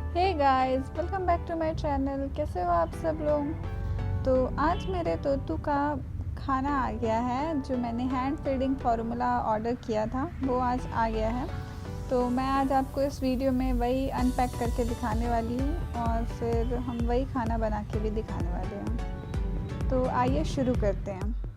Hey guys, welcome back to my channel. कैसे हो आप सब लोग। तो आज मेरे तोतू का खाना आ गया है। जो मैंने हैंड फीडिंग फार्मूला ऑर्डर किया था वो आज आ गया है। तो मैं आज आपको इस वीडियो में वही अनपैक करके दिखाने वाली हूँ और फिर हम वही खाना बना के भी दिखाने वाले हैं। तो आइए शुरू करते हैं।